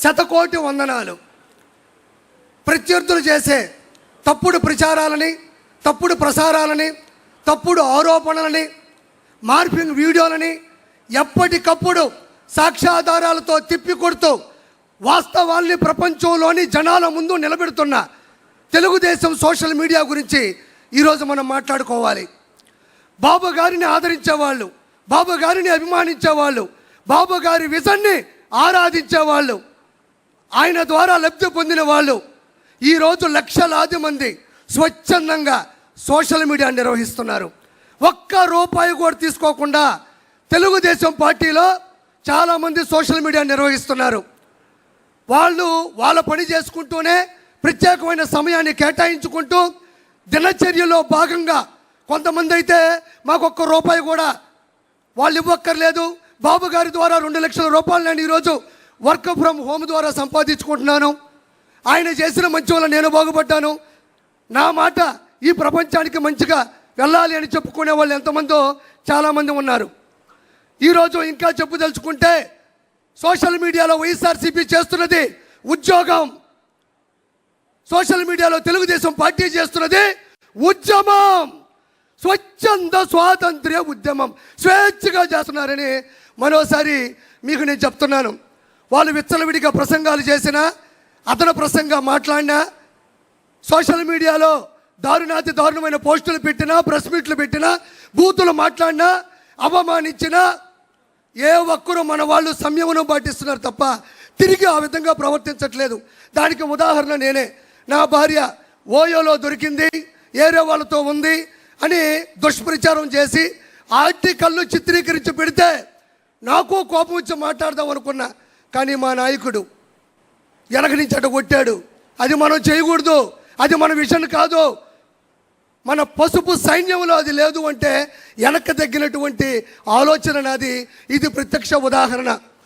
శతకోటి వందనాలు. ప్రత్యర్థులు చేసే తప్పుడు ప్రచారాలని, తప్పుడు ప్రసారాలని, తప్పుడు ఆరోపణలని, మార్పింగ్ వీడియోలని ఎప్పటికప్పుడు సాక్ష్యాధారాలతో తిప్పికొడుతూ వాస్తవాల్ని ప్రపంచంలోని జనాల ముందు నిలబెడుతున్న తెలుగుదేశం సోషల్ మీడియా గురించి ఈరోజు మనం మాట్లాడుకోవాలి. బాబు గారిని ఆదరించేవాళ్ళు, బాబు గారిని అభిమానించేవాళ్ళు, బాబు గారి విజన్ని ఆరాధించేవాళ్ళు, ఆయన ద్వారా లబ్ధి పొందిన వాళ్ళు ఈరోజు లక్షలాది మంది స్వచ్ఛందంగా సోషల్ మీడియా నిర్వహిస్తున్నారు. ఒక్క రూపాయి కూడా తీసుకోకుండా తెలుగుదేశం పార్టీలో చాలామంది సోషల్ మీడియా నిర్వహిస్తున్నారు. వాళ్ళు వాళ్ళ పని చేసుకుంటూనే ప్రత్యేకమైన సమయాన్ని కేటాయించుకుంటూ దినచర్యలో భాగంగా కొంతమంది అయితే మాకు ఒక్క రూపాయి కూడా వాళ్ళు ఇవ్వక్కర్లేదు, బాబు గారి ద్వారా 2 లక్షల రూపాయలు నేను ఈరోజు వర్క్ ఫ్రమ్ హోమ్ ద్వారా సంపాదించుకుంటున్నాను, ఆయన చేసిన మంచి వల్ల నేను బాగుపడ్డాను, నా మాట ఈ ప్రపంచానికి మంచిగా వెళ్ళాలి అని చెప్పుకునే వాళ్ళు ఎంతమందో చాలామంది ఉన్నారు. ఈరోజు ఇంకా చెప్పుదలుచుకుంటే సోషల్ మీడియాలో వైఎస్ఆర్సీపీ చేస్తున్నది ఉద్యోగం, సోషల్ మీడియాలో తెలుగుదేశం పార్టీ చేస్తున్నది ఉద్యమం, స్వచ్ఛంద స్వాతంత్ర్య ఉద్యమం, స్వేచ్ఛగా చేస్తున్నారని మరోసారి మీకు నేను చెప్తున్నాను. వాళ్ళు విచ్చలవిడిగా ప్రసంగాలు చేసినా, అతను ప్రసంగా మాట్లాడినా, సోషల్ మీడియాలో దారుణాతి దారుణమైన పోస్టులు పెట్టినా, ప్రెస్ మీట్లు పెట్టినా, బూతులు మాట్లాడినా, అవమానించినా ఏ ఒక్కరూ మన వాళ్ళు సంయమనం పాటిస్తున్నారు తప్ప తిరిగి ఆ విధంగా ప్రవర్తించట్లేదు. దానికి ఉదాహరణ నేనే. నా భార్య ఓయోలో దొరికింది, ఏరే వాళ్ళతో ఉంది అని దుష్ప్రచారం చేసి ఆర్టికల్ను చిత్రీకరించి పెడితే నాకు కోపం వచ్చి మాట్లాడదాం అనుకున్నా. కానీ మా నాయకుడు వెనక నుంచి అటు కొట్టాడు. అది మనం చేయకూడదు, అది మన విషయం కాదు, మన పసుపు సైన్యంలో అది లేదు అంటే వెనక్కి తగ్గినటువంటి ఆలోచన నాది. ఇది ప్రత్యక్ష ఉదాహరణ.